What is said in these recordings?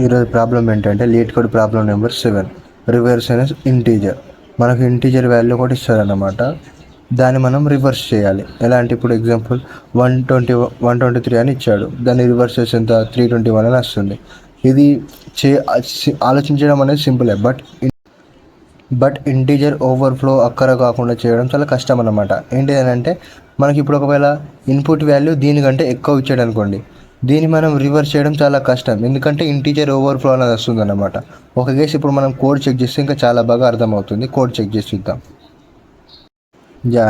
ఈరోజు ప్రాబ్లం ఏంటంటే lead code problem number 7 reverse అనే ఇంటీజర్. మనకు ఇంటీజర్ వాల్యూ కూడా ఇస్తారన్నమాట. దాన్ని మనం రివర్స్ చేయాలి. ఎలా అంటే ఇప్పుడు ఎగ్జాంపుల్ 123 అని ఇచ్చాడు, దాన్ని రివర్స్ చేసి ఎంత 321 అని వస్తుంది. ఇది ఆలోచించడం అనేది సింపులే, బట్ ఇంటీజర్ ఓవర్ఫ్లో అక్కర కాకుండా చేయడం చాలా కష్టం అన్నమాట. ఏంటిదనంటే మనకి ఇప్పుడు ఒకవేళ ఇన్పుట్ వాల్యూ దీనికంటే ఎక్కువ ఇచ్చాడు అనుకోండి, దీన్ని మనం రివర్స్ చేయడం చాలా కష్టం, ఎందుకంటే ఇంటీజర్ ఓవర్ఫ్లో అనేది వస్తుంది అన్నమాట. ఒక కేసు ఇప్పుడు మనం కోడ్ చెక్ చేస్తే ఇంకా చాలా బాగా అర్థమవుతుంది. కోడ్ చెక్ చేసి చూద్దాం.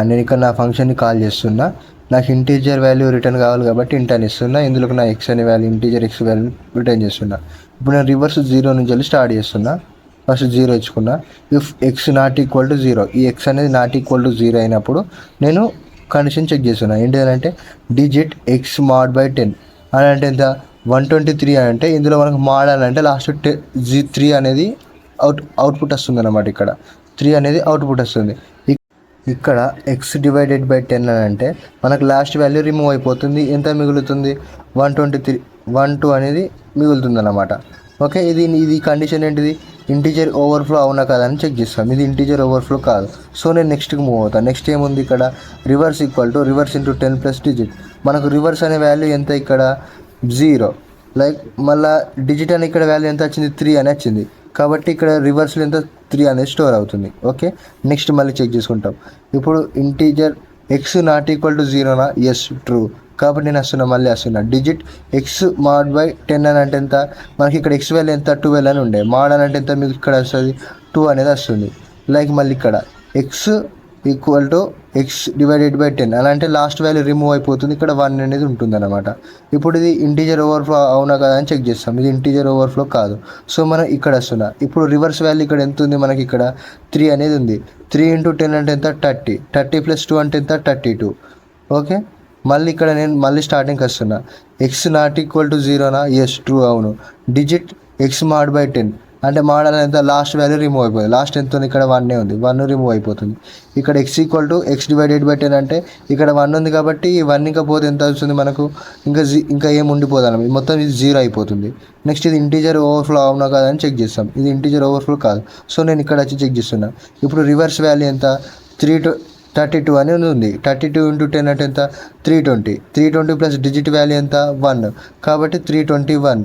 నేను ఇక్కడ నా ఫంక్షన్ని కాల్ చేస్తున్నా. నాకు ఇంటీజర్ వాల్యూ రిటర్న్ కావాలి కాబట్టి ఇంట్ అని ఇస్తున్నా. ఇందులోకి నా ఎక్స్ అనే value integer X value return చేస్తున్నా. ఇప్పుడు నేను రివర్స్ 0 నుంచి వెళ్ళి స్టార్ట్ చేస్తున్నా. ఫస్ట్ 0 ఇచ్చుకున్నా. If X not equal to 0, ఈ ఎక్స్ అనేది నాట్ ఈక్వల్ టు 0 అయినప్పుడు నేను కండిషన్ చెక్ చేస్తున్నా. ఏంటిదంటే డిజిట్ ఎక్స్ మాడ్ బై 10 అని అంటే ఎంత 123 అని అంటే ఇందులో మనకు మాడ్ అని అంటే లాస్ట్ 3 అనేది అవుట్పుట్ వస్తుంది అన్నమాట. ఇక్కడ 3 అనేది అవుట్పుట్ వస్తుంది. ఇక్కడ ఎక్స్ డివైడెడ్ బై 10 అని అంటే మనకు లాస్ట్ వాల్యూ రిమూవ్ అయిపోతుంది. ఎంత మిగులుతుంది? 112 అనేది మిగులుతుంది అన్నమాట. ఓకే, ఇది కండిషన్ ఏంటిది? ఇంటీజర్ ఓవర్ఫ్లో అవునా కదా అని చెక్ చేస్తాం. ఇది ఇంటీజర్ ఓవర్ఫ్లో కాదు. సో నేను నెక్స్ట్కి మూవ్ అవుతాను. నెక్స్ట్ ఏముంది ఇక్కడ? Reverse equal to reverse into 10 plus digit. మనకు రివర్స్ అనే వాల్యూ ఎంత? ఇక్కడ 0. లైక్ మళ్ళీ డిజిట్ అని ఇక్కడ వాల్యూ ఎంత వచ్చింది? 3 అని వచ్చింది. కాబట్టి ఇక్కడ రివర్స్లో ఎంత? 3 అనేది స్టోర్ అవుతుంది. ఓకే, నెక్స్ట్ మళ్ళీ చెక్ చేసుకుంటాం. ఇప్పుడు integer X not equal to 0నా? Yes, true. కాబట్టి నేను మళ్ళీ వస్తున్నా. డిజిట్ ఎక్స్ మాడ్ బై 10 అని అంటే ఎంత? మనకి ఇక్కడ ఎక్స్ వాల్యూ ఎంత? 12 అని ఉండే. మాడ్ అని అంటే ఎంత? మీకు ఇక్కడ వస్తుంది 2 అనేది వస్తుంది. లైక్ మళ్ళీ ఇక్కడ X equal to X divided by 10 అలా అంటే లాస్ట్ వాల్యూ రిమూవ్ అయిపోతుంది. ఇక్కడ 1 అనేది ఉంటుంది అనమాట. ఇప్పుడు ఇది ఇంటీజర్ ఓవర్ఫ్లో అవునా కదా అని చెక్ చేస్తాం. ఇది ఇంటీజర్ ఓవర్ఫ్లో కాదు. సో మనం ఇక్కడ వస్తున్నా. ఇప్పుడు రివర్స్ వాల్యూ ఇక్కడ ఎంత ఉంది? మనకి ఇక్కడ 3 అనేది ఉంది. 3 ఇంటూ 10 అంటే ఎంత? 30 ప్లస్ 2 అంటే ఎంత? 32. ఓకే, మళ్ళీ ఇక్కడ నేను మళ్ళీ స్టార్టింగ్కి వస్తున్నా. ఎక్స్ నాట్ ఈక్వల్ టు 0నా? ఎస్, ట్రూ, అవును. డిజిట్ ఎక్స్ మాడ్ బై 10 అంటే మాడ్ అనేది ఎంత? లాస్ట్ వాల్యూ రిమూవ్ అయిపోతుంది. లాస్ట్ ఎంత ఉంది? ఇక్కడ 1 ఉంది. 1 రిమూవ్ అయిపోతుంది. ఇక్కడ X equal to X divided by 10 అంటే ఇక్కడ 1 ఉంది కాబట్టి ఈ 1 ఇంకా పోతే ఎంత వస్తుంది మనకు? ఇంకా ఏం ఉండిపోదు అన్నమాట. మొత్తం ఇది 0 అయిపోతుంది. నెక్స్ట్ ఇది ఇంటీజర్ ఓవర్ఫ్లో అవునా కదా అని చెక్ చేస్తాం. ఇది ఇంటీజర్ ఓవర్ఫ్లో కాదు. సో నేను ఇక్కడ వచ్చి చెక్ చేస్తున్నా. ఇప్పుడు రివర్స్ వాల్యూ ఎంత? 32 అని ఉంది. 32 ఇంటూ 10 అంటే ఎంత? 320. 320 ప్లస్ డిజిట్ వాల్యూ ఎంత? 1. కాబట్టి 321.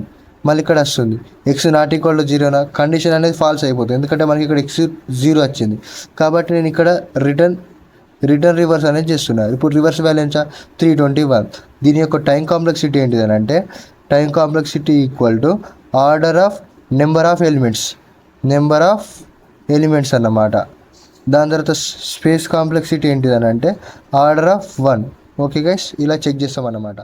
మళ్ళీ ఇక్కడ వస్తుంది ఎక్స్ నాట్ ఈక్వల్ టు 0నా? కండిషన్ అనేది ఫాల్స్ అయిపోతుంది, ఎందుకంటే మనకి ఇక్కడ ఎక్స్ 0 వచ్చింది. కాబట్టి నేను ఇక్కడ రిటర్న్ రివర్స్ అనేది చేస్తున్నాను. ఇప్పుడు రివర్స్ వాల్యూ ఎంత? 321. దీని యొక్క టైం కాంప్లెక్సిటీ ఏంటిదని అంటే time complexity equal to order of number of elements అన్నమాట. దాని తర్వాత స్పేస్ కాంప్లెక్సిటీ ఏంటిదని అంటే ఆర్డర్ ఆఫ్ 1. ఓకే గైస్, ఇలా చెక్ చేస్తాం అన్నమాట.